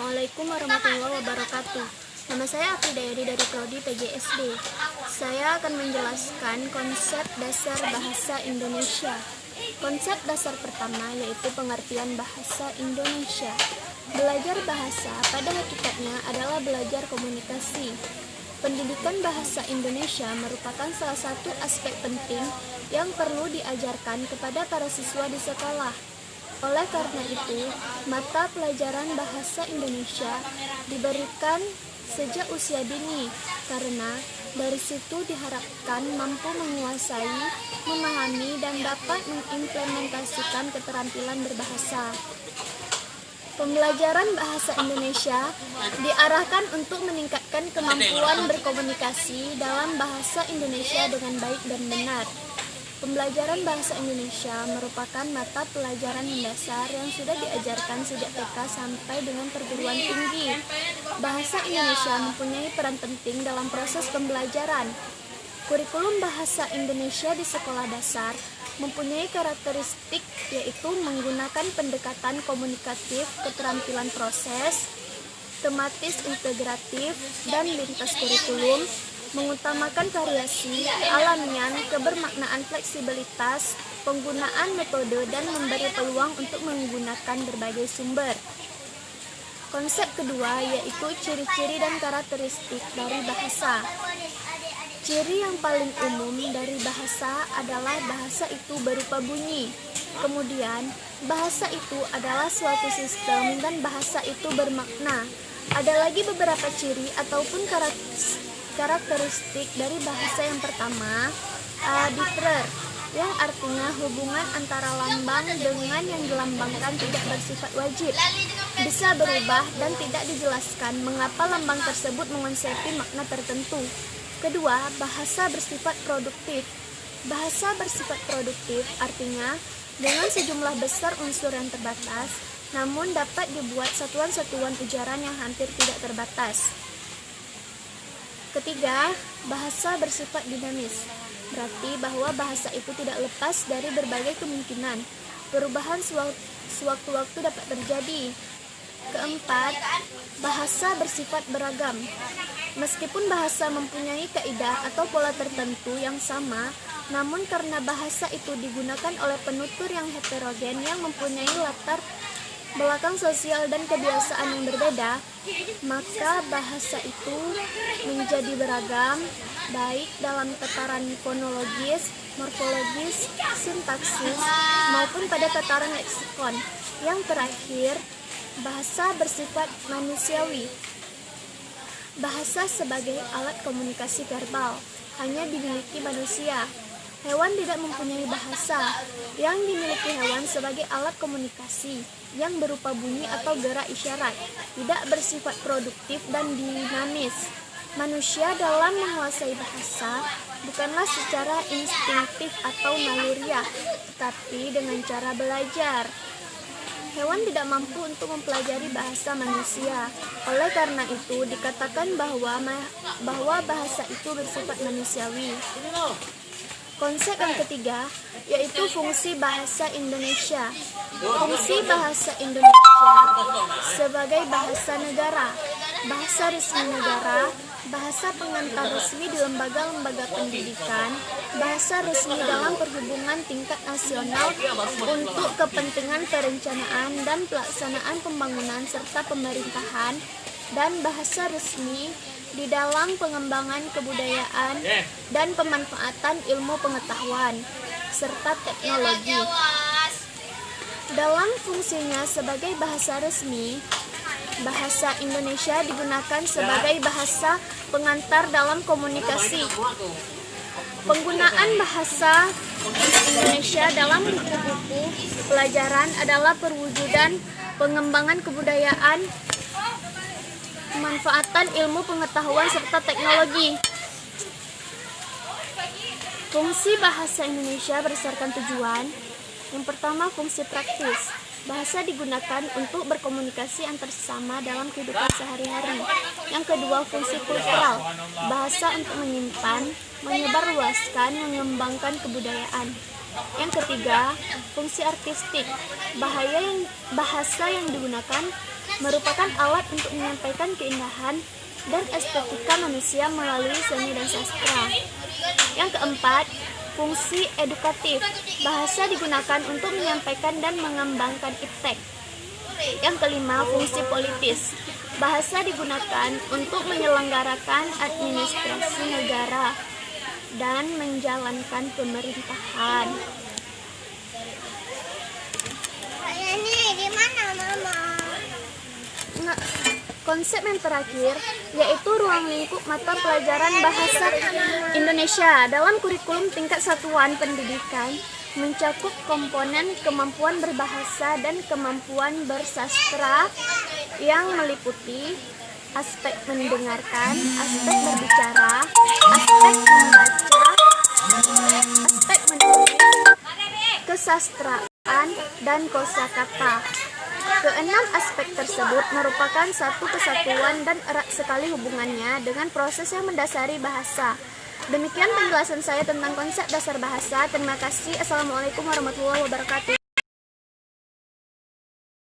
Assalamualaikum warahmatullahi wabarakatuh. Nama saya Afridayani dari Prodi PGSD. Saya akan menjelaskan konsep dasar bahasa Indonesia. Konsep dasar pertama yaitu pengertian bahasa Indonesia. Belajar bahasa pada hakikatnya adalah belajar komunikasi. Pendidikan bahasa Indonesia merupakan salah satu aspek penting yang perlu diajarkan kepada para siswa di sekolah. Oleh karena itu, mata pelajaran bahasa Indonesia diberikan sejak usia dini, karena dari situ diharapkan mampu menguasai, memahami, dan dapat mengimplementasikan keterampilan berbahasa. Pembelajaran bahasa Indonesia diarahkan untuk meningkatkan kemampuan berkomunikasi dalam bahasa Indonesia dengan baik dan benar. Pembelajaran bahasa Indonesia merupakan mata pelajaran mendasar yang sudah diajarkan sejak TK sampai dengan perguruan tinggi. Bahasa Indonesia mempunyai peran penting dalam proses pembelajaran. Kurikulum bahasa Indonesia di sekolah dasar mempunyai karakteristik yaitu menggunakan pendekatan komunikatif, keterampilan proses, tematis integratif, dan lintas kurikulum, mengutamakan variasi, alamian, kebermaknaan, fleksibilitas, penggunaan metode, dan memberi peluang untuk menggunakan berbagai sumber. Konsep kedua yaitu ciri-ciri dan karakteristik dari bahasa. Ciri yang paling umum dari bahasa adalah bahasa itu berupa bunyi. Kemudian, bahasa itu adalah suatu sistem dan bahasa itu bermakna. Ada lagi beberapa ciri ataupun karakteristik dari bahasa. Yang pertama, adverb, yang artinya hubungan antara lambang dengan yang dilambangkan tidak bersifat wajib, bisa berubah dan tidak dijelaskan mengapa lambang tersebut mengonsepi makna tertentu. Kedua, bahasa bersifat produktif. Bahasa bersifat produktif artinya dengan sejumlah besar unsur yang terbatas, namun dapat dibuat satuan-satuan ujaran yang hampir tidak terbatas. Ketiga, bahasa bersifat dinamis, berarti bahwa bahasa itu tidak lepas dari berbagai kemungkinan. Perubahan sewaktu-waktu dapat terjadi. Keempat, bahasa bersifat beragam. Meskipun bahasa mempunyai kaidah atau pola tertentu yang sama, namun karena bahasa itu digunakan oleh penutur yang heterogen yang mempunyai latar belakang sosial dan kebiasaan yang berbeda, maka bahasa itu menjadi beragam, baik dalam tataran fonologis, morfologis, sintaksis, maupun pada tataran leksikon. Yang terakhir, bahasa bersifat manusiawi. Bahasa sebagai alat komunikasi verbal hanya dimiliki manusia. Hewan tidak mempunyai bahasa. Yang dimiliki hewan sebagai alat komunikasi yang berupa bunyi atau gerak isyarat, tidak bersifat produktif dan dinamis. Manusia dalam menguasai bahasa bukanlah secara instinktif atau naluriah, tetapi dengan cara belajar. Hewan tidak mampu untuk mempelajari bahasa manusia. Oleh karena itu, dikatakan bahwa bahasa itu bersifat manusiawi. Konsep yang ketiga yaitu fungsi bahasa Indonesia. Fungsi bahasa Indonesia sebagai bahasa negara, bahasa resmi negara, bahasa pengantar resmi di lembaga-lembaga pendidikan, bahasa resmi dalam perhubungan tingkat nasional untuk kepentingan perencanaan dan pelaksanaan pembangunan serta pemerintahan, dan bahasa resmi di dalam pengembangan kebudayaan dan pemanfaatan ilmu pengetahuan serta teknologi. Dalam fungsinya sebagai bahasa resmi, bahasa Indonesia digunakan sebagai bahasa pengantar dalam komunikasi. Penggunaan bahasa Indonesia dalam buku-buku pelajaran adalah perwujudan pengembangan kebudayaan, pemanfaatan ilmu pengetahuan serta teknologi. Fungsi bahasa Indonesia berdasarkan tujuan. Yang pertama, fungsi praktis. Bahasa digunakan untuk berkomunikasi antar sesama dalam kehidupan sehari-hari. Yang kedua, fungsi kultural. Bahasa untuk menyimpan, menyebarluaskan, mengembangkan kebudayaan. Yang ketiga, fungsi artistik. Bahasa yang digunakan merupakan alat untuk menyampaikan keindahan dan estetika manusia melalui seni dan sastra. Yang keempat, fungsi edukatif. Bahasa digunakan untuk menyampaikan dan mengembangkan iptek. Yang kelima, fungsi politis. Bahasa digunakan untuk menyelenggarakan administrasi negara dan menjalankan pemerintahan. Ini di mana, Mama? Konsep yang terakhir yaitu ruang lingkup mata pelajaran bahasa Indonesia dalam kurikulum tingkat satuan pendidikan mencakup komponen kemampuan berbahasa dan kemampuan bersastra yang meliputi aspek mendengarkan, aspek berbicara, aspek membaca, aspek menulis, kesastraan, dan kosakata. Keenam aspek tersebut merupakan satu kesatuan dan erat sekali hubungannya dengan proses yang mendasari bahasa. Demikian penjelasan saya tentang konsep dasar bahasa. Terima kasih. Assalamualaikum warahmatullahi wabarakatuh.